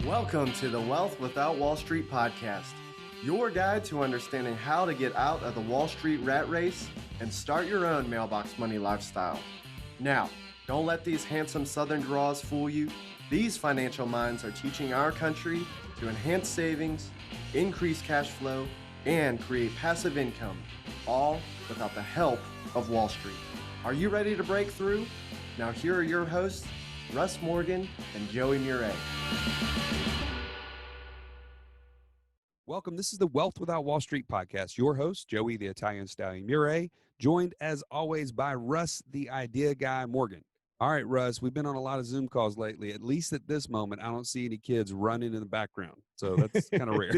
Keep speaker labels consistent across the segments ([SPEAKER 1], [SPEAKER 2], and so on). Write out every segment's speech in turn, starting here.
[SPEAKER 1] Welcome to the Wealth Without Wall Street podcast, your guide to understanding how to get out of the Wall Street rat race and start your own mailbox money lifestyle. Now, don't let these handsome Southern draws fool you. These financial minds are teaching our country to enhance savings, increase cash flow, and create passive income, all without the help of Wall Street. Are you ready to break through? Now here are your hosts, Russ Morgan and Joey Murray.
[SPEAKER 2] Welcome. This is the Wealth Without Wall Street podcast. Your host, Joey the Italian Stallion Murray, joined as always by Russ the Idea Guy Morgan. All right, Russ, we've been on a lot of Zoom calls lately. At least at this moment, I don't see any kids running in the background. So that's kind of rare.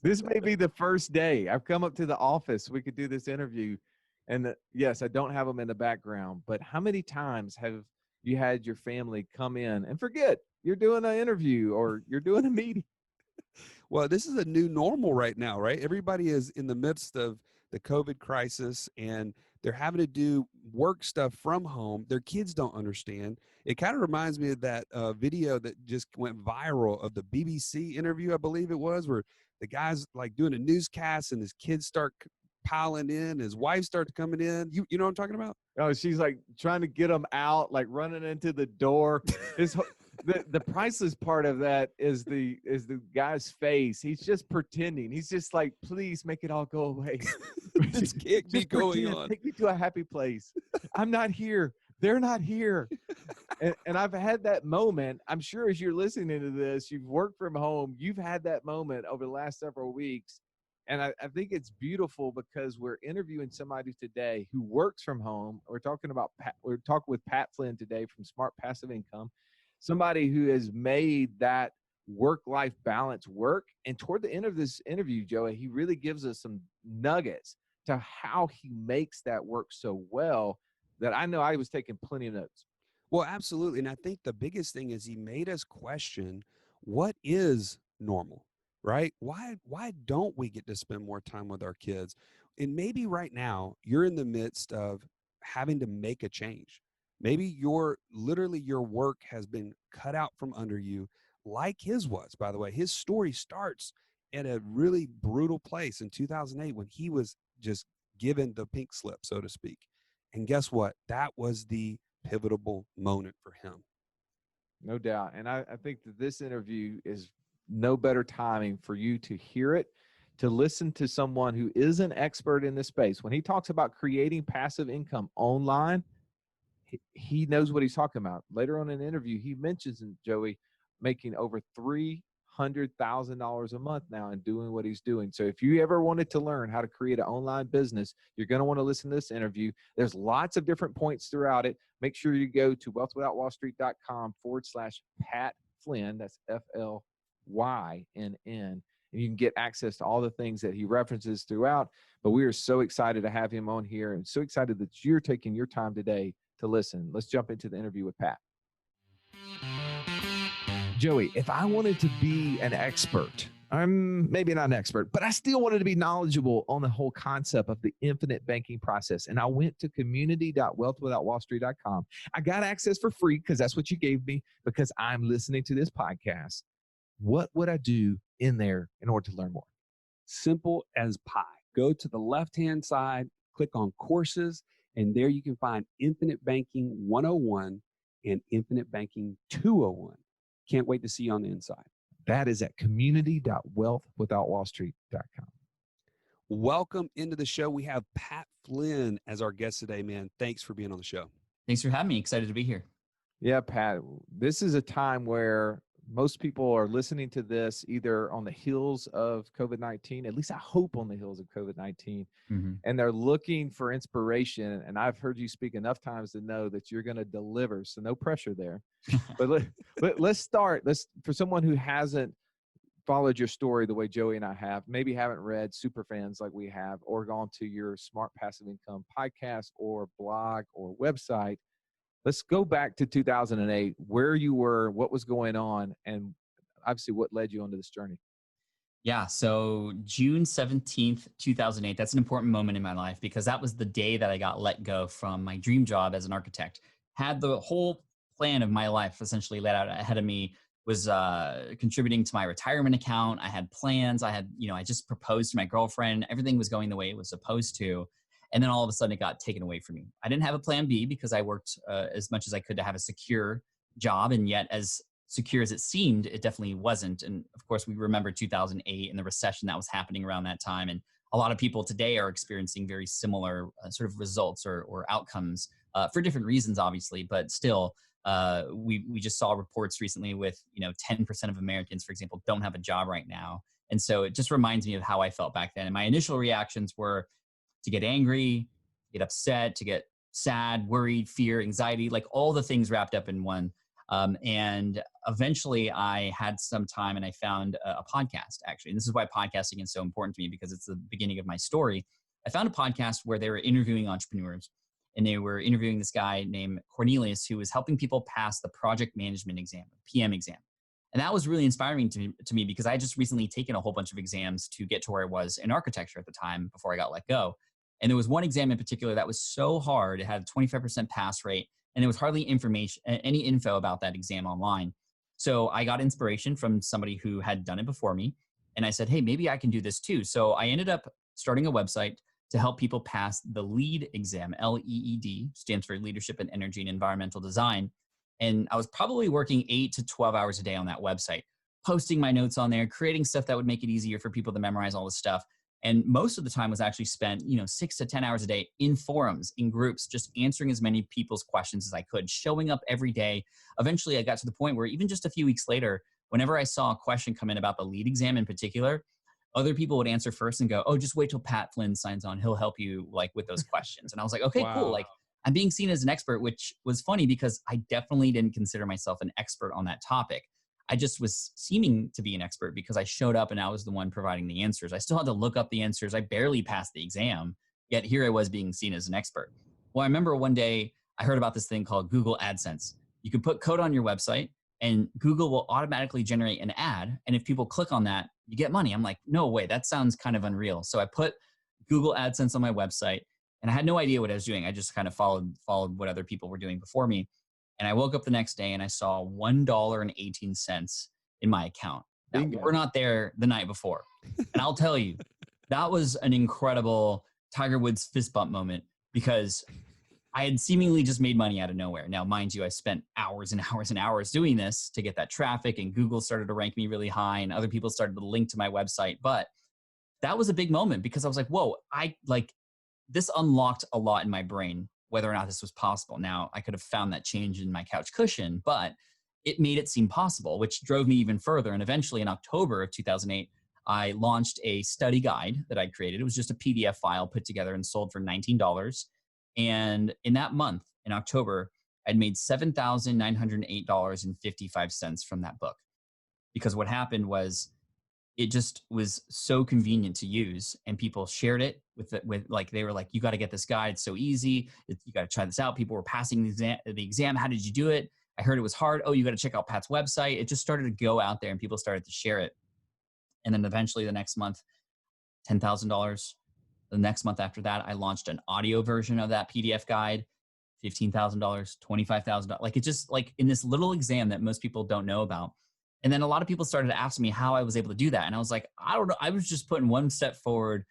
[SPEAKER 3] This may be the first day. I've come up to the office. We could do this interview. And yes, I don't have them in the background. But how many times have you had your family come in and forget you're doing an interview or you're doing a meeting?
[SPEAKER 2] Well, this is a new normal right now, right? Everybody is in the midst of the COVID crisis and they're having to do work stuff from home. Their kids don't understand. It kind of reminds me of that video that just went viral of the BBC interview, I believe it was, where the guy's like doing a newscast and his kids start piling in, his wife starts coming in. You know what I'm talking about?
[SPEAKER 3] Oh, she's like trying to get them out, like running into the door. The priceless part of that is the guy's face. He's just pretending. He's just like, please make it all go away.
[SPEAKER 2] This can't be going on.
[SPEAKER 3] Take me to a happy place. I'm not here. They're not here. And I've had that moment. I'm sure as you're listening to this, you've worked from home. You've had that moment over the last several weeks. And I think it's beautiful because we're interviewing somebody today who works from home. We're talking with Pat Flynn today from Smart Passive Income, somebody who has made that work-life balance work. And toward the end of this interview, Joey, he really gives us some nuggets to how he makes that work so well that I know I was taking plenty of notes.
[SPEAKER 2] Well, absolutely. And I think the biggest thing is he made us question what is normal. Right? Why don't we get to spend more time with our kids? And maybe right now you're in the midst of having to make a change. Maybe your work has been cut out from under you like his was, by the way. His story starts at a really brutal place in 2008 when he was just given the pink slip, so to speak. And guess what? That was the pivotal moment for him.
[SPEAKER 3] No doubt. And I think that this interview is no better timing for you to hear it, to listen to someone who is an expert in this space. When he talks about creating passive income online, he knows what he's talking about. Later on in the interview, he mentions, Joey, making over $300,000 a month now and doing what he's doing. So if you ever wanted to learn how to create an online business, you're going to want to listen to this interview. There's lots of different points throughout it. Make sure you go to wealthwithoutwallstreet.com/Pat Flynn. That's FLYNN, and you can get access to all the things that he references throughout. But we are so excited to have him on here and so excited that you're taking your time today to listen. Let's jump into the interview with Pat. Joey, if I wanted to be an expert, I'm maybe not an expert, but I still wanted to be knowledgeable on the whole concept of the infinite banking process. And I went to community.wealthwithoutwallstreet.com. I got access for free because that's what you gave me because I'm listening to this podcast. What would I do in there in order to learn more?
[SPEAKER 2] Simple as pie. Go to the left-hand side, click on courses, and there you can find Infinite Banking 101 and Infinite Banking 201. Can't wait to see you on the inside.
[SPEAKER 3] That is at community.wealthwithoutwallstreet.com.
[SPEAKER 2] Welcome into the show. We have Pat Flynn as our guest today, man. Thanks for being on the show.
[SPEAKER 4] Thanks for having me. Excited to be here.
[SPEAKER 3] Yeah, Pat, this is a time where most people are listening to this either on the heels of COVID-19, at least I hope on the heels of COVID-19, and they're looking for inspiration. And I've heard you speak enough times to know that you're going to deliver, so no pressure there. But let's start. For someone who hasn't followed your story the way Joey and I have, maybe haven't read Superfans like we have, or gone to your Smart Passive Income podcast or blog or website, let's go back to 2008, where you were, what was going on, and obviously what led you onto this journey.
[SPEAKER 4] Yeah, so June 17th, 2008, that's an important moment in my life because that was the day that I got let go from my dream job as an architect. Had the whole plan of my life essentially laid out ahead of me was contributing to my retirement account. I had plans. I had, I just proposed to my girlfriend. Everything was going the way it was supposed to. And then all of a sudden it got taken away from me. I didn't have a plan B because I worked as much as I could to have a secure job. And yet as secure as it seemed, it definitely wasn't. And of course we remember 2008 and the recession that was happening around that time. And a lot of people today are experiencing very similar sort of results or outcomes for different reasons, obviously, but still, we just saw reports recently with 10% of Americans, for example, don't have a job right now. And so it just reminds me of how I felt back then. And my initial reactions were to get angry, get upset, to get sad, worried, fear, anxiety, like all the things wrapped up in one. And eventually I had some time and I found a podcast, actually. And this is why podcasting is so important to me, because it's the beginning of my story. I found a podcast where they were interviewing entrepreneurs, and they were interviewing this guy named Cornelius, who was helping people pass the project management exam, PM exam. And that was really inspiring to me because I just recently taken a whole bunch of exams to get to where I was in architecture at the time before I got let go. And there was one exam in particular that was so hard. It had a 25% pass rate, and there was hardly any info about that exam online. So I got inspiration from somebody who had done it before me. And I said, hey, maybe I can do this too. So I ended up starting a website to help people pass the LEED exam. LEED stands for Leadership in Energy and Environmental Design. And I was probably working 8 to 12 hours a day on that website, posting my notes on there, creating stuff that would make it easier for people to memorize all this stuff. And most of the time was actually spent, 6 to 10 hours a day in forums, in groups, just answering as many people's questions as I could, showing up every day. Eventually, I got to the point where even just a few weeks later, whenever I saw a question come in about the LEED exam in particular, other people would answer first and go, oh, just wait till Pat Flynn signs on. He'll help you with those questions. And I was like, okay, cool. Like, I'm being seen as an expert, which was funny because I definitely didn't consider myself an expert on that topic. I just was seeming to be an expert because I showed up and I was the one providing the answers. I still had to look up the answers. I barely passed the exam, yet here I was being seen as an expert. Well, I remember one day I heard about this thing called Google AdSense. You could put code on your website and Google will automatically generate an ad. And if people click on that, you get money. I'm like, no way, that sounds kind of unreal. So I put Google AdSense on my website and I had no idea what I was doing. I just kind of followed what other people were doing before me. And I woke up the next day and I saw $1.18 in my account. Now, we're not there the night before. And I'll tell you, that was an incredible Tiger Woods fist bump moment because I had seemingly just made money out of nowhere. Now, mind you, I spent hours and hours and hours doing this to get that traffic, and Google started to rank me really high and other people started to link to my website. But that was a big moment because I was like, whoa, this unlocked a lot in my brain, whether or not this was possible. Now, I could have found that change in my couch cushion, but it made it seem possible, which drove me even further. And eventually in October of 2008, I launched a study guide that I created. It was just a PDF file put together and sold for $19. And in that month, in October, I'd made $7,908.55 from that book. Because what happened was it just was so convenient to use, and people shared it they were like, you got to get this guide. It's so easy. You got to try this out. People were passing the exam. How did you do it? I heard it was hard. Oh, you got to check out Pat's website. It just started to go out there and people started to share it. And then eventually the next month, $10,000. The next month after that, I launched an audio version of that PDF guide, $15,000, $25,000. Like, it's just like in this little exam that most people don't know about. And then a lot of people started to ask me how I was able to do that. And I was like, I don't know. I was just putting one step forward,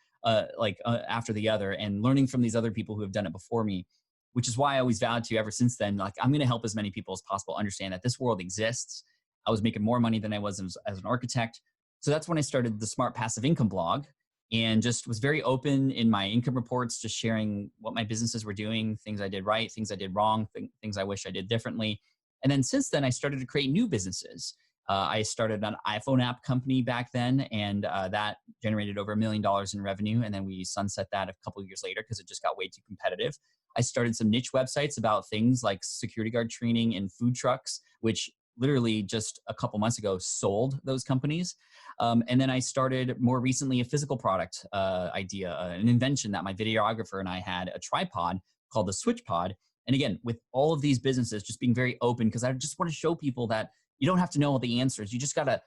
[SPEAKER 4] after the other, and learning from these other people who have done it before me, which is why I always vowed to ever since then, like, I'm going to help as many people as possible understand that this world exists. I was making more money than I was as an architect. So that's when I started the Smart Passive Income blog, and just was very open in my income reports, just sharing what my businesses were doing, things I did right, things I did wrong, things I wish I did differently. And then since then, I started to create new businesses. I started an iPhone app company back then, and that generated over $1 million in revenue. And then we sunset that a couple of years later because it just got way too competitive. I started some niche websites about things like security guard training and food trucks, which literally just a couple months ago sold those companies. And then I started more recently a physical product idea, an invention that my videographer and I had, a tripod called the Switch Pod. And again, with all of these businesses, just being very open, because I just want to show people that you don't have to know all the answers. You just gotta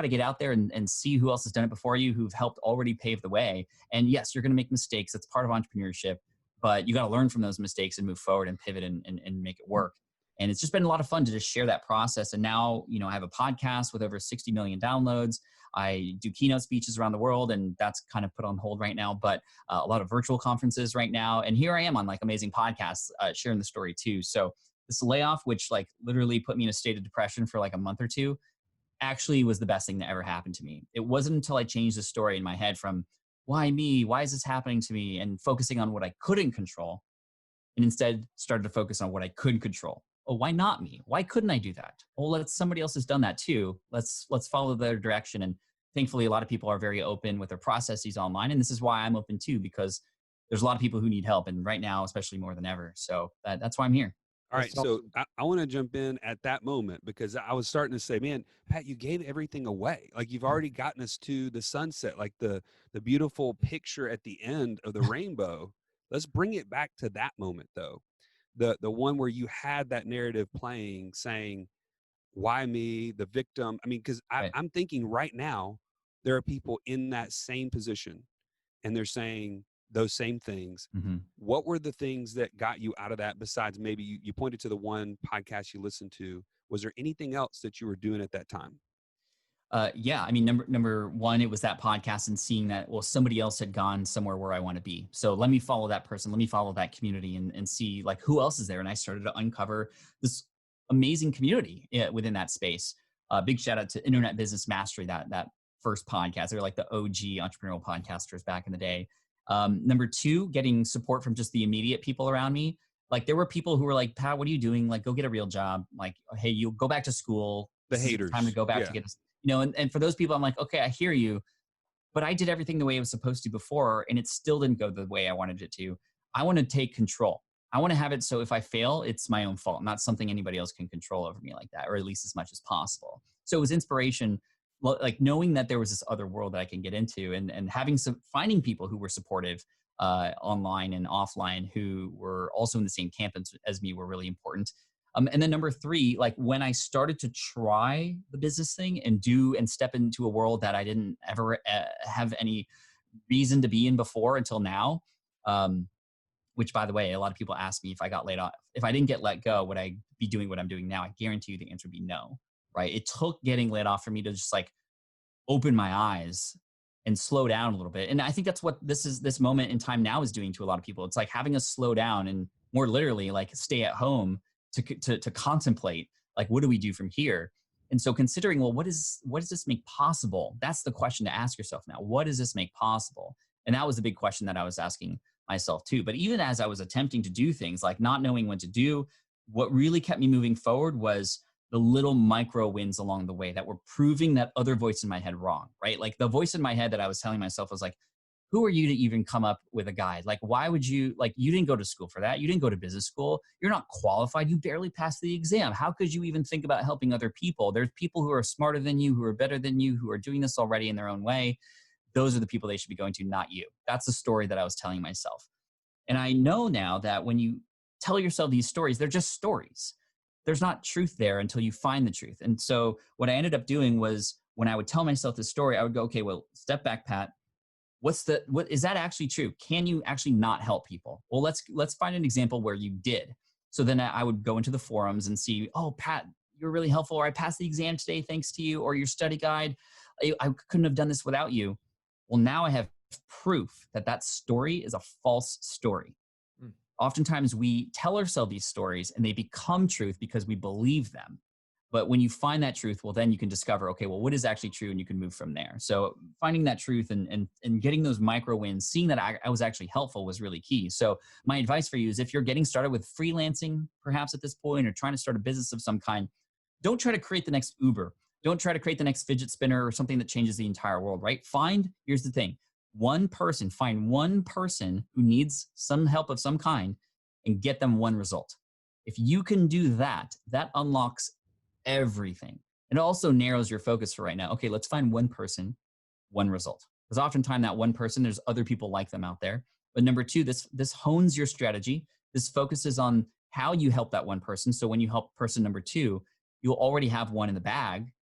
[SPEAKER 4] get out there and see who else has done it before you, who've helped already pave the way. And yes, you're gonna make mistakes. That's part of entrepreneurship, but you gotta learn from those mistakes and move forward and pivot and make it work. And it's just been a lot of fun to just share that process. And now, I have a podcast with over 60 million downloads. I do keynote speeches around the world, and that's kind of put on hold right now, but a lot of virtual conferences right now. And here I am on like amazing podcasts, sharing the story too. So this layoff, which like literally put me in a state of depression for like a month or two, actually was the best thing that ever happened to me. It wasn't until I changed the story in my head from why me, why is this happening to me, and focusing on what I couldn't control, and instead started to focus on what I could control. Oh, why not me? Why couldn't I do that? Well, somebody else has done that too. Let's follow their direction. And thankfully, a lot of people are very open with their processes online. And this is why I'm open too, because there's a lot of people who need help. And right now, especially more than ever. So that's why I'm here.
[SPEAKER 2] All right. So I want to jump in at that moment, because I was starting to say, man, Pat, you gave everything away. Like, you've already gotten us to the sunset, like the beautiful picture at the end of the rainbow. Let's bring it back to that moment though. The one where you had that narrative playing, saying, why me, the victim? I mean, because
[SPEAKER 4] Right.
[SPEAKER 2] I'm thinking right now, there are people in that same position, and they're saying those same things.
[SPEAKER 4] Mm-hmm.
[SPEAKER 2] What were the things that got you out of that, besides maybe you pointed to the one podcast you listened to? Was there anything else that you were doing at that time?
[SPEAKER 4] Yeah, I mean, number one, it was that podcast and seeing that, well, somebody else had gone somewhere where I want to be. So let me follow that person. Let me follow that community and see like who else is there. And I started to uncover this amazing community within that space. Big shout out to Internet Business Mastery, that first podcast. They were like the OG entrepreneurial podcasters back in the day. Number two, getting support from just the immediate people around me. Like, there were people who were like, Pat, what are you doing? Like, go get a real job. Like, hey, you go back to school.
[SPEAKER 2] The
[SPEAKER 4] This is
[SPEAKER 2] haters.
[SPEAKER 4] time to go back to get a, and for those people, I'm like, okay, I hear you, but I did everything the way it was supposed to before, and it still didn't go the way I wanted it to. I want to take control. I want to have it so if I fail, it's my own fault, not something anybody else can control over me like that, or at least as much as possible. So it was inspiration, like knowing that there was this other world that I can get into, and finding people who were supportive online and offline, who were also in the same camp as me, were really important. And then number three, like when I started to try the business thing and step into a world that I didn't ever have any reason to be in before until now, which, by the way, a lot of people ask me if I got laid off, if I didn't get let go, would I be doing what I'm doing now? I guarantee you the answer would be no, right? It took getting laid off for me to just like open my eyes and slow down a little bit. And I think that's what this moment in time now is doing to a lot of people. It's like having us slow down and more literally like stay at home to contemplate, like, what do we do from here? And so considering, well, what does this make possible? That's the question to ask yourself now. What does this make possible? And that was the big question that I was asking myself too. But even as I was attempting to do things, like not knowing what to do, what really kept me moving forward was the little micro wins along the way that were proving that other voice in my head wrong, right? Like the voice in my head that I was telling myself was like, who are you to even come up with a guide? Like, why would you, like, you didn't go to school for that. You didn't go to business school. You're not qualified. You barely passed the exam. How could you even think about helping other people? There's people who are smarter than you, who are better than you, who are doing this already in their own way. Those are the people they should be going to, not you. That's the story that I was telling myself. And I know now that when you tell yourself these stories, they're just stories. There's not truth there until you find the truth. And so what I ended up doing was, when I would tell myself this story, I would go, okay, well, step back, Pat. What is that actually true? Can you actually not help people? Well, let's find an example where you did. So then I would go into the forums and see, oh, Pat, you're really helpful, or I passed the exam today thanks to you, or your study guide. I couldn't have done this without you. Well, now I have proof that story is a false story. Oftentimes we tell ourselves these stories and they become truth because we believe them. But when you find that truth, well, then you can discover, okay, well, what is actually true? And you can move from there. So finding that truth and getting those micro wins, seeing that I was actually helpful was really key. So my advice for you is, if you're getting started with freelancing, perhaps at this point, or trying to start a business of some kind, don't try to create the next Uber. Don't try to create the next fidget spinner or something that changes the entire world, right? Here's the thing, find one person who needs some help of some kind and get them one result. If you can do that, that unlocks everything. It also narrows your focus for right now. Okay, let's find one person, one result. Because oftentimes that one person, there's other people like them out there. But number two, this hones your strategy. This focuses on how you help that one person. So when you help person number two, you'll already have one in the bag.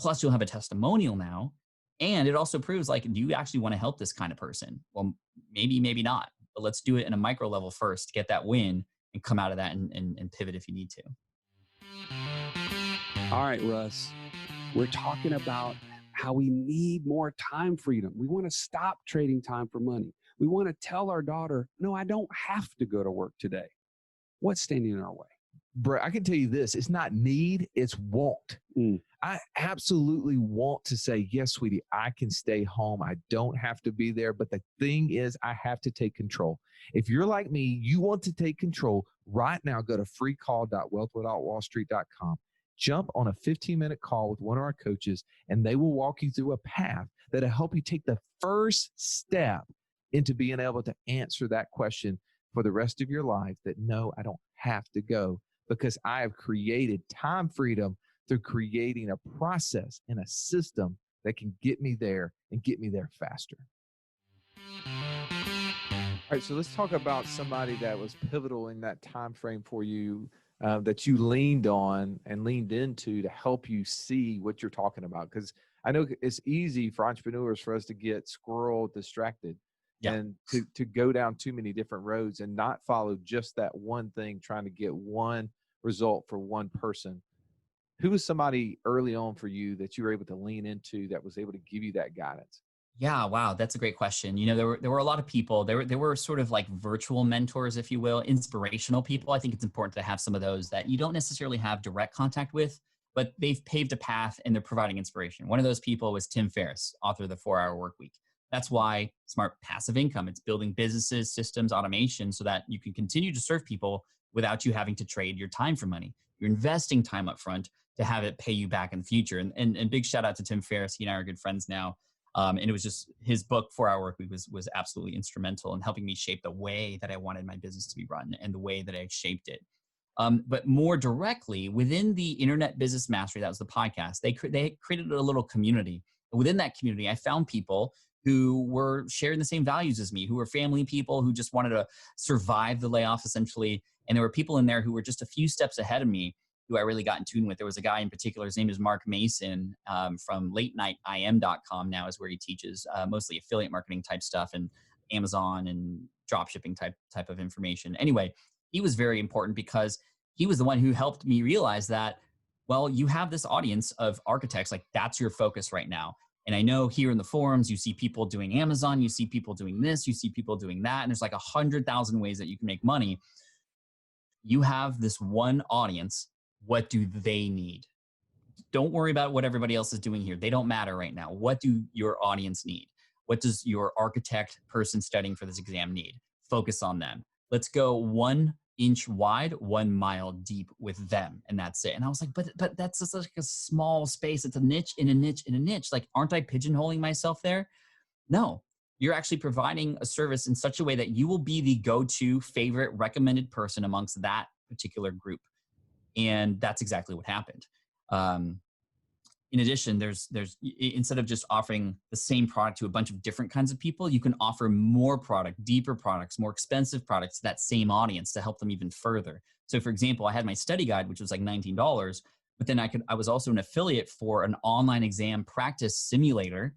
[SPEAKER 4] Plus you'll have a testimonial now. And it also proves, like, do you actually want to help this kind of person? Well, maybe not. But let's do it in a micro level first to get that win and come out of that and pivot if you need to.
[SPEAKER 2] All right, Russ, we're talking about how we need more time freedom. We want to stop trading time for money. We want to tell our daughter, no, I don't have to go to work today. What's standing in our way?
[SPEAKER 3] Bro, I can tell you this, it's not need, it's want. I absolutely want to say, yes, sweetie, I can stay home. I don't have to be there. But the thing is, I have to take control. If you're like me, you want to take control right now, go to freecall.wealthwithoutwallstreet.com. Jump on a 15-minute call with one of our coaches, and they will walk you through a path that'll help you take the first step into being able to answer that question for the rest of your life, that no, I don't have to go, because I have created time freedom through creating a process and a system that can get me there and get me there faster. All right, so let's talk about somebody that was pivotal in that time frame for you, that you leaned on and leaned into to help you see what you're talking about. Because I know it's easy for entrepreneurs for us to get squirrel distracted and to go down too many different roads and not follow just that one thing, trying to get one result for one person. Who was somebody early on for you that you were able to lean into that was able to give you that guidance?
[SPEAKER 4] Yeah, wow, that's a great question. You know, there were a lot of people. There were sort of like virtual mentors, if you will, inspirational people. I think it's important to have some of those that you don't necessarily have direct contact with, but they've paved a path and they're providing inspiration. One of those people was Tim Ferriss, author of the 4-Hour Workweek. That's why smart passive income. It's building businesses, systems, automation, so that you can continue to serve people without you having to trade your time for money. You're investing time up front to have it pay you back in the future. And big shout out to Tim Ferriss. He and I are good friends now. And it was just his book, 4-Hour Workweek, was absolutely instrumental in helping me shape the way that I wanted my business to be run and the way that I shaped it. But more directly, within the Internet Business Mastery, that was the podcast, they created a little community. Within that community, I found people who were sharing the same values as me, who were family people, who just wanted to survive the layoff, essentially. And there were people in there who were just a few steps ahead of me, who I really got in tune with. There was a guy in particular, his name is Mark Mason, from latenightim.com now is where he teaches mostly affiliate marketing type stuff and Amazon and drop shipping type of information. Anyway, he was very important because he was the one who helped me realize that, well, you have this audience of architects, like that's your focus right now. And I know here in the forums, you see people doing Amazon, you see people doing this, you see people doing that, and there's like 100,000 ways that you can make money. You have this one audience. What do they need? Don't worry about what everybody else is doing here. They don't matter right now. What do your audience need? What does your architect person studying for this exam need? Focus on them. Let's go 1 inch wide, 1 mile deep with them. And that's it. And I was like, but that's just like a small space. It's a niche in a niche in a niche. Like, aren't I pigeonholing myself there? No, you're actually providing a service in such a way that you will be the go-to favorite recommended person amongst that particular group. And that's exactly what happened. In addition, there's instead of just offering the same product to a bunch of different kinds of people, you can offer more product, deeper products, more expensive products to that same audience to help them even further. So for example, I had my study guide, which was like $19, but then I was also an affiliate for an online exam practice simulator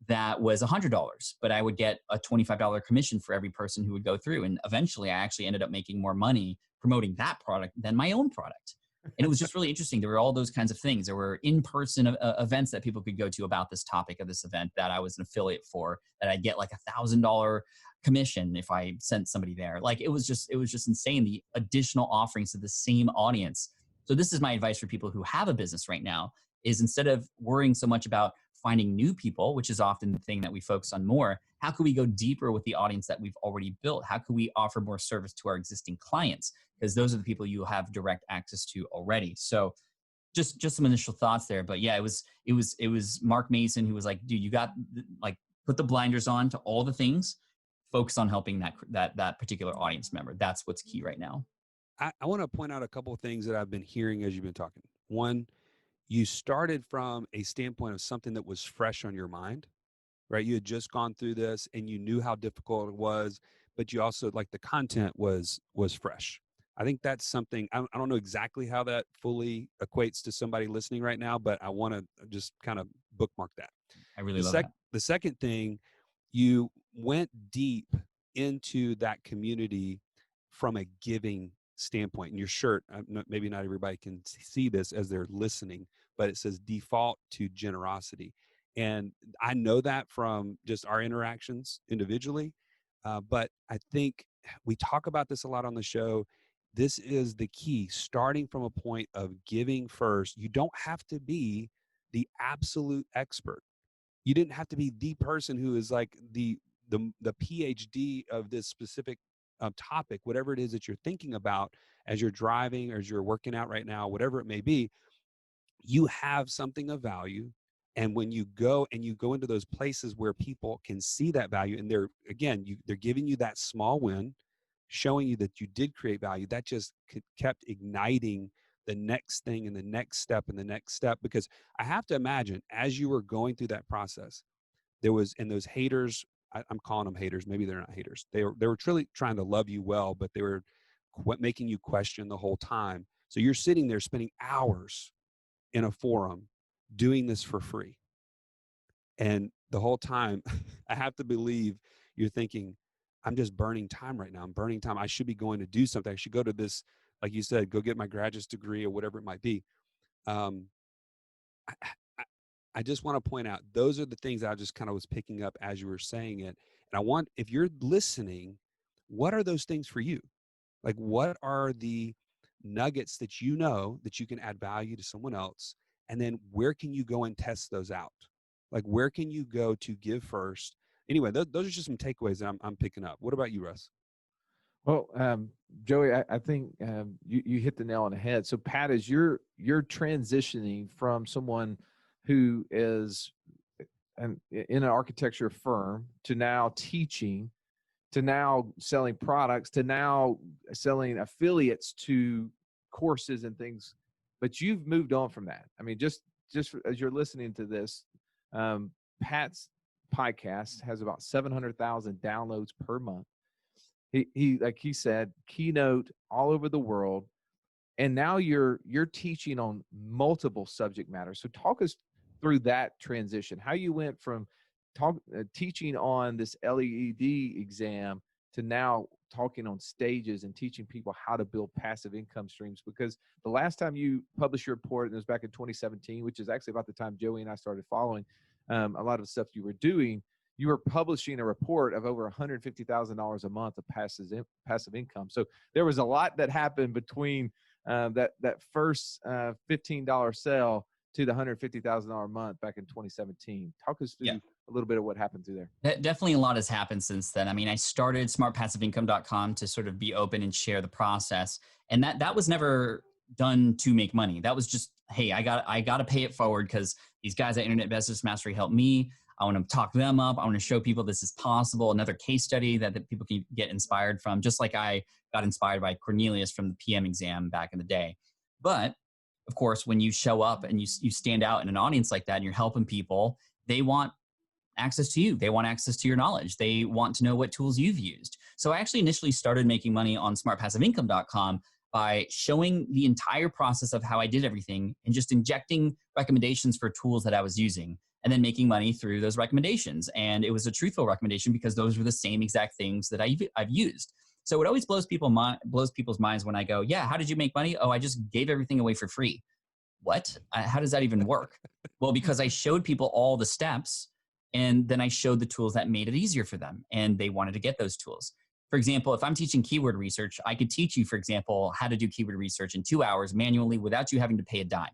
[SPEAKER 4] that was $100, but I would get a $25 commission for every person who would go through. And eventually I actually ended up making more money promoting that product than my own product. And it was just really interesting. There were all those kinds of things. There were in-person events that people could go to about this topic of this event that I was an affiliate for, that I'd get like $1,000 commission if I sent somebody there. Like it was just insane, the additional offerings to the same audience. So this is my advice for people who have a business right now, is instead of worrying so much about finding new people, which is often the thing that we focus on more, how can we go deeper with the audience that we've already built? How can we offer more service to our existing clients? Because those are the people you have direct access to already. So just some initial thoughts there. But yeah, it was Mark Mason who was like, dude, you got, like, put the blinders on to all the things, focus on helping that particular audience member. That's what's key right now.
[SPEAKER 2] I want to point out a couple of things that I've been hearing as you've been talking. One, you started from a standpoint of something that was fresh on your mind, right? You had just gone through this and you knew how difficult it was, but you also, like, the content was fresh. I think that's something, I don't know exactly how that fully equates to somebody listening right now, but I want to just kind of bookmark that.
[SPEAKER 4] I really love that.
[SPEAKER 2] The second thing, you went deep into that community from a giving standpoint. And your shirt, maybe not everybody can see this as they're listening, but it says default to generosity. And I know that from just our interactions individually. But I think we talk about this a lot on the show. This is the key, starting from a point of giving first. You don't have to be the absolute expert. You didn't have to be the person who is like the PhD of this specific topic, whatever it is that you're thinking about as you're driving or as you're working out right now, whatever it may be. You have something of value. And when you go into those places where people can see that value, and they're giving you that small win, showing you that you did create value, that just kept igniting the next thing and the next step and the next step. Because I have to imagine as you were going through that process, and those haters, I'm calling them haters, maybe they're not haters. They were truly trying to love you well, but they were making you question the whole time. So you're sitting there spending hours in a forum doing this for free. And the whole time, I have to believe you're thinking, I'm just burning time right now. I'm burning time. I should be going to do something. I should go to this, like you said, go get my graduate degree or whatever it might be. I just want to point out, those are the things I just kind of was picking up as you were saying it. And if you're listening, what are those things for you? Like, what are the nuggets that you know that you can add value to someone else? And then where can you go and test those out? Like, where can you go to give first? Anyway, those are just some takeaways that I'm picking up. What about you, Russ?
[SPEAKER 3] Well, Joey, I think you hit the nail on the head. So, Pat, as you're transitioning from someone who is in an architecture firm to now teaching, to now selling products, to now selling affiliates to courses and things, but you've moved on from that. I mean, just as you're listening to this, Pat's podcast has about 700,000 downloads per month. He like he said, keynote all over the world, and now you're teaching on multiple subject matters. So talk us through that transition, how you went from teaching on this LEED exam to now talking on stages and teaching people how to build passive income streams. Because the last time you published your report, and it was back in 2017, which is actually about the time Joey and I started following a lot of the stuff you were doing, you were publishing a report of over $150,000 a month of passive income. So there was a lot that happened between that first $15 sale to the $150,000 a month back in 2017. Talk us through a little bit of what happened through there.
[SPEAKER 4] Definitely a lot has happened since then. I mean, I started smartpassiveincome.com to sort of be open and share the process. And that was never done to make money. That was just, hey, I got to pay it forward because these guys at Internet Business Mastery helped me. I want to talk them up. I want to show people this is possible. Another case study that people can get inspired from, just like I got inspired by Cornelius from the PM exam back in the day. But of course, when you show up and you stand out in an audience like that and you're helping people, they want access to you. They want access to your knowledge. They want to know what tools you've used. So I actually initially started making money on smartpassiveincome.com by showing the entire process of how I did everything and just injecting recommendations for tools that I was using and then making money through those recommendations. And it was a truthful recommendation because those were the same exact things that I've used. So it always blows people's minds when I go, yeah, how did you make money? Oh, I just gave everything away for free. What? How does that even work? Well, because I showed people all the steps and then I showed the tools that made it easier for them and they wanted to get those tools. For example, if I'm teaching keyword research, I could teach you, for example, how to do keyword research in 2 hours manually without you having to pay a dime.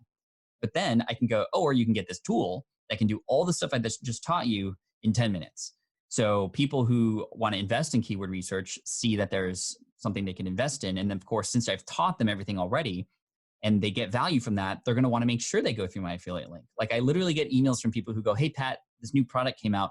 [SPEAKER 4] But then I can go, or you can get this tool that can do all the stuff I just taught you in 10 minutes. So people who want to invest in keyword research see that there's something they can invest in. And then, of course, since I've taught them everything already and they get value from that, they're going to want to make sure they go through my affiliate link. Like I literally get emails from people who go, hey, Pat, this new product came out.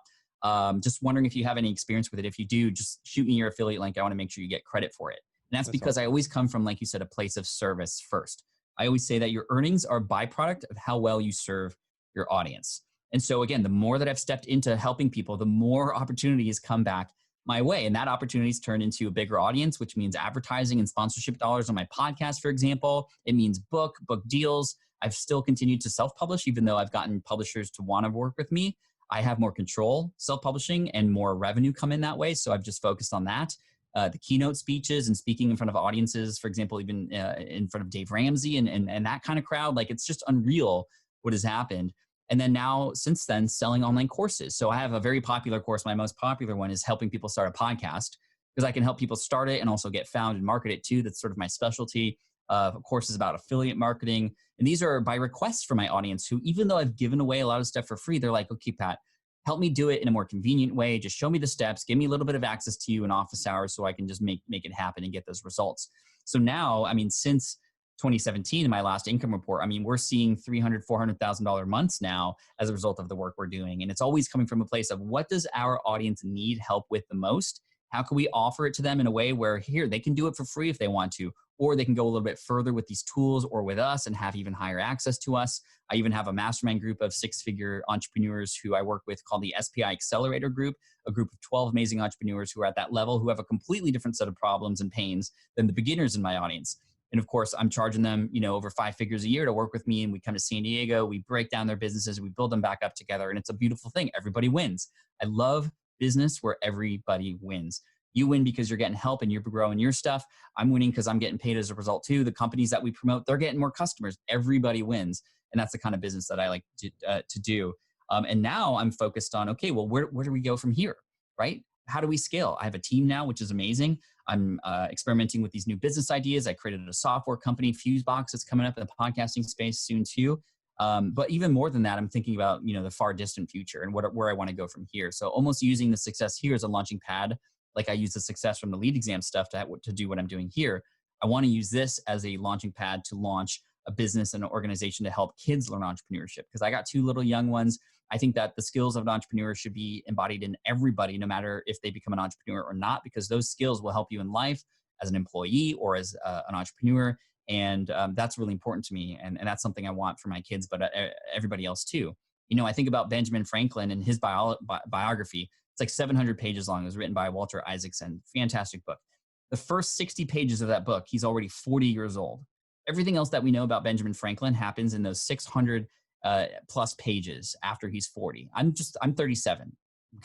[SPEAKER 4] Just wondering if you have any experience with it. If you do, just shoot me your affiliate link. I want to make sure you get credit for it. And that's because awesome. I always come from, like you said, a place of service first. I always say that your earnings are a byproduct of how well you serve your audience. And so again, the more that I've stepped into helping people, the more opportunities come back my way. And that opportunities turn into a bigger audience, which means advertising and sponsorship dollars on my podcast, for example. It means book deals. I've still continued to self-publish, even though I've gotten publishers to want to work with me. I have more control, self-publishing, and more revenue come in that way. So I've just focused on that. the keynote speeches and speaking in front of audiences, for example, even in front of Dave Ramsey and that kind of crowd. Like, it's just unreal what has happened. And then now, since then, selling online courses. So I have a very popular course. My most popular one is helping people start a podcast, because I can help people start it and also get found and market it too. That's sort of my specialty. Courses about affiliate marketing. And these are by request from my audience who, even though I've given away a lot of stuff for free, they're like, okay, Pat, help me do it in a more convenient way. Just show me the steps, give me a little bit of access to you in office hours so I can just make it happen and get those results. So now, I mean, since 2017, in my last income report, I mean, we're seeing $300,000, $400,000 months now as a result of the work we're doing. And it's always coming from a place of, what does our audience need help with the most? How can we offer it to them in a way where, here, they can do it for free if they want to, or they can go a little bit further with these tools or with us and have even higher access to us. I even have a mastermind group of 6-figure entrepreneurs who I work with called the SPI Accelerator Group, a group of 12 amazing entrepreneurs who are at that level, who have a completely different set of problems and pains than the beginners in my audience. And of course, I'm charging them, over 5 figures a year to work with me. And we come to San Diego, we break down their businesses, we build them back up together. And it's a beautiful thing. Everybody wins. I love business where everybody wins. You win because you're getting help and you're growing your stuff. I'm winning because I'm getting paid as a result too. The companies that we promote, they're getting more customers. Everybody wins. And that's the kind of business that I like to do. And now I'm focused on, okay, well, where do we go from here, right? How do we scale? I have a team now, which is amazing. I'm experimenting with these new business ideas. I created a software company, Fusebox, that's coming up in the podcasting space soon too. But even more than that, I'm thinking about, the far distant future and where I want to go from here. So almost using the success here as a launching pad, like I use the success from the lead exam stuff to do what I'm doing here. I want to use this as a launching pad to launch a business and an organization to help kids learn entrepreneurship. Because I got 2 little young ones. I think that the skills of an entrepreneur should be embodied in everybody, no matter if they become an entrepreneur or not, because those skills will help you in life as an employee or as an entrepreneur. And that's really important to me. And that's something I want for my kids, but everybody else too. I think about Benjamin Franklin and his biography. It's like 700 pages long. It was written by Walter Isaacson. Fantastic book. The first 60 pages of that book, he's already 40 years old. Everything else that we know about Benjamin Franklin happens in those 600 plus pages after he's 40. I'm 37,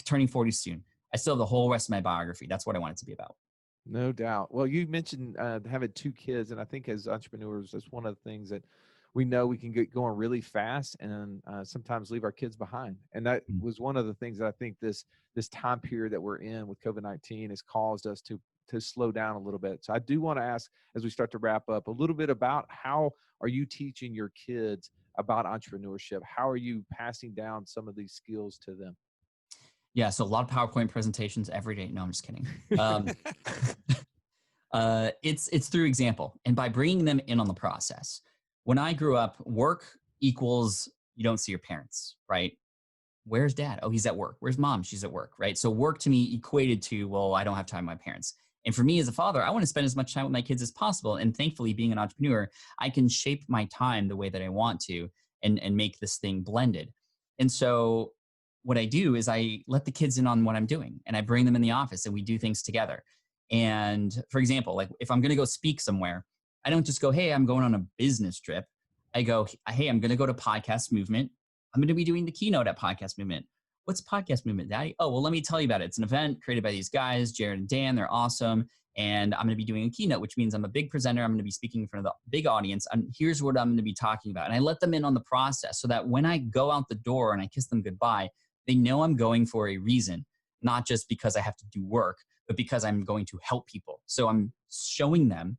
[SPEAKER 4] turning 40 soon. I still have the whole rest of my biography. That's what I want it to be about.
[SPEAKER 3] No doubt. Well, you mentioned having 2 kids, and I think as entrepreneurs, that's one of the things that we know we can get going really fast and sometimes leave our kids behind. And that was one of the things that I think this time period that we're in with COVID-19 has caused us to slow down a little bit. So I do want to ask, as we start to wrap up, a little bit about how are you teaching your kids about entrepreneurship? How are you passing down some of these skills to them?
[SPEAKER 4] Yeah, so a lot of PowerPoint presentations every day. No, I'm just kidding. It's through example and by bringing them in on the process. When I grew up, work equals you don't see your parents, right? Where's dad? Oh, he's at work. Where's mom? She's at work, right? So work to me equated to, well, I don't have time with my parents. And for me as a father, I want to spend as much time with my kids as possible. And thankfully, being an entrepreneur, I can shape my time the way that I want to and make this thing blended. And so what I do is I let the kids in on what I'm doing and I bring them in the office and we do things together. And for example, like if I'm going to go speak somewhere, I don't just go, hey, I'm going on a business trip. I go, hey, I'm going to go to Podcast Movement. I'm going to be doing the keynote at Podcast Movement. What's Podcast Movement, Daddy? Oh, well, let me tell you about it. It's an event created by these guys, Jared and Dan. They're awesome. And I'm going to be doing a keynote, which means I'm a big presenter. I'm going to be speaking in front of the big audience. And here's what I'm going to be talking about. And I let them in on the process so that when I go out the door and I kiss them goodbye, they know I'm going for a reason, not just because I have to do work, but because I'm going to help people. So I'm showing them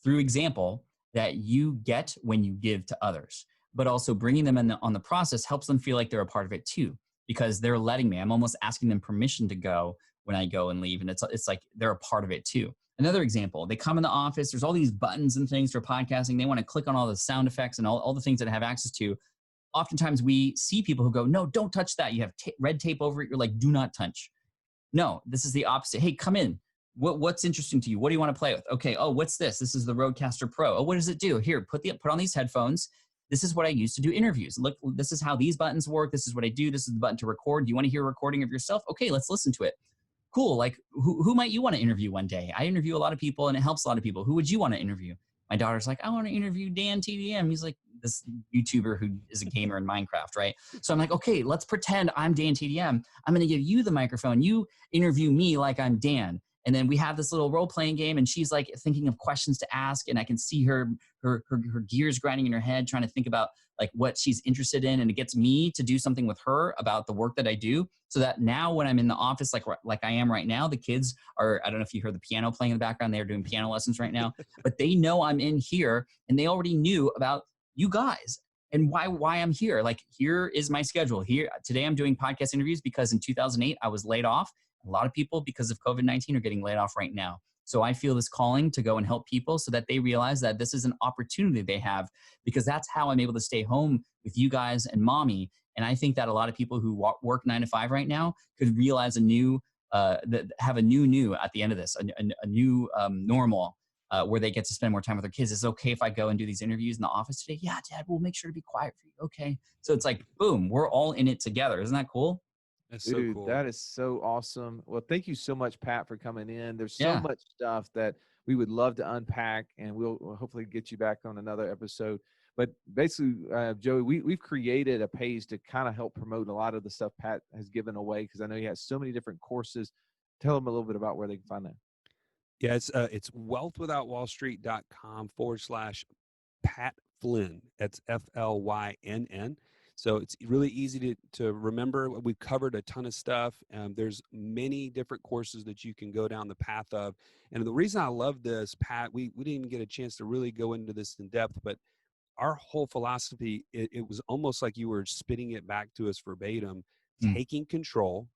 [SPEAKER 4] through example that you get when you give to others, but also bringing them in on the process helps them feel like they're a part of it too, because they're letting me. I'm almost asking them permission to go when I go and leave. And it's like they're a part of it too. Another example, they come in the office, there's all these buttons and things for podcasting. They want to click on all the sound effects and all the things that I have access to. Oftentimes we see people who go, no, don't touch that. You have red tape over it. You're like, do not touch. No, this is the opposite. Hey, come in. What's interesting to you? What do you want to play with? Okay. Oh, what's this? This is the Rodecaster Pro. Oh, what does it do? Here, put on these headphones. This is what I use to do interviews. Look, this is how these buttons work. This is what I do. This is the button to record. Do you want to hear a recording of yourself? Okay, let's listen to it. Cool. Like who might you want to interview one day? I interview a lot of people and it helps a lot of people. Who would you want to interview? My daughter's like, I want to interview Dan TDM. He's like this YouTuber who is a gamer in Minecraft, right? So I'm like, okay, let's pretend I'm Dan TDM. I'm going to give you the microphone. You interview me like I'm Dan. And then we have this little role playing game, and she's like thinking of questions to ask, and I can see her gears grinding in her head, trying to think about like what she's interested in, and it gets me to do something with her about the work that I do, so that now when I'm in the office, like I am right now, the kids are, I don't know if you heard the piano playing in the background, they're doing piano lessons right now, but they know I'm in here, and they already knew about you guys and why I'm here. Like, here is my schedule. Here today I'm doing podcast interviews because in 2008 I was laid off. A lot of people, because of COVID-19, are getting laid off right now. So I feel this calling to go and help people so that they realize that this is an opportunity they have, because that's how I'm able to stay home with you guys and mommy. And I think that a lot of people who work 9 to 5 right now could realize have a new at the end of this, a new normal where they get to spend more time with their kids. Is it okay if I go and do these interviews in the office today? Yeah, Dad, we'll make sure to be quiet for you. Okay. So it's like, boom, we're all in it together. Isn't that cool?
[SPEAKER 2] That's
[SPEAKER 3] Dude,
[SPEAKER 2] so cool.
[SPEAKER 3] that is so awesome. Well, thank you so much, Pat, for coming in. There's so
[SPEAKER 4] Yeah.
[SPEAKER 3] much stuff that we would love to unpack, and we'll hopefully get you back on another episode. But basically, Joey, we've created a page to kind of help promote a lot of the stuff Pat has given away, because I know he has so many different courses. Tell them a little bit about where they can find that.
[SPEAKER 2] Yeah, it's wealthwithoutwallstreet.com/Pat Flynn. That's FLYNN. So it's really easy to remember. We've covered a ton of stuff. There's many different courses that you can go down the path of. And the reason I love this, Pat, we didn't even get a chance to really go into this in depth, but our whole philosophy, it was almost like you were spitting it back to us verbatim, taking control,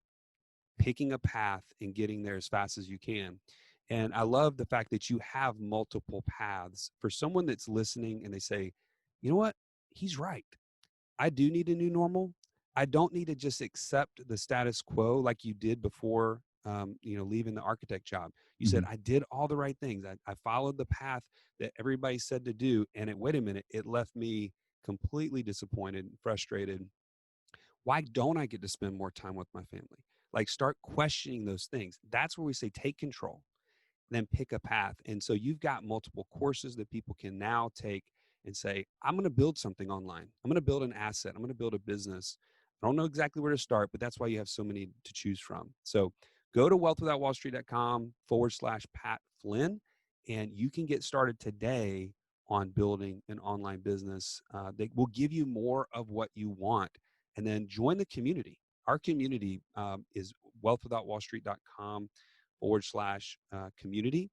[SPEAKER 2] picking a path, and getting there as fast as you can. And I love the fact that you have multiple paths. For someone that's listening and they say, you know what, he's right. I do need a new normal. I don't need to just accept the status quo like you did before, leaving the architect job. You said, I did all the right things. I followed the path that everybody said to do. And wait a minute, it left me completely disappointed and frustrated. Why don't I get to spend more time with my family? Like, start questioning those things. That's where we say, take control, then pick a path. And so you've got multiple courses that people can now take and say, I'm going to build something online. I'm going to build an asset. I'm going to build a business. I don't know exactly where to start, but that's why you have so many to choose from. So go to wealthwithoutwallstreet.com/Pat Flynn, and you can get started today on building an online business. They will give you more of what you want, and then join the community. Our community is wealthwithoutwallstreet.com/community.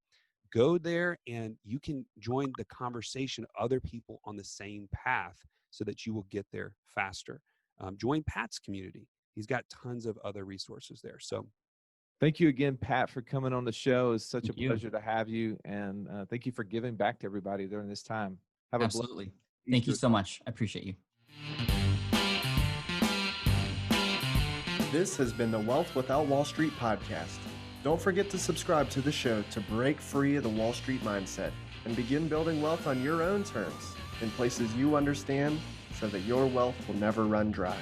[SPEAKER 2] Go there and you can join the conversation of other people on the same path so that you will get there faster. Join Pat's community. He's got tons of other resources there. So
[SPEAKER 3] thank you again, Pat, for coming on the show. It's such a pleasure to have you. And thank you for giving back to everybody during this time. Have
[SPEAKER 4] Absolutely.
[SPEAKER 3] a
[SPEAKER 4] Thank you so much. I appreciate you.
[SPEAKER 1] This has been the Wealth Without Wall Street podcast. Don't forget to subscribe to the show to break free of the Wall Street mindset and begin building wealth on your own terms in places you understand, so that your wealth will never run dry.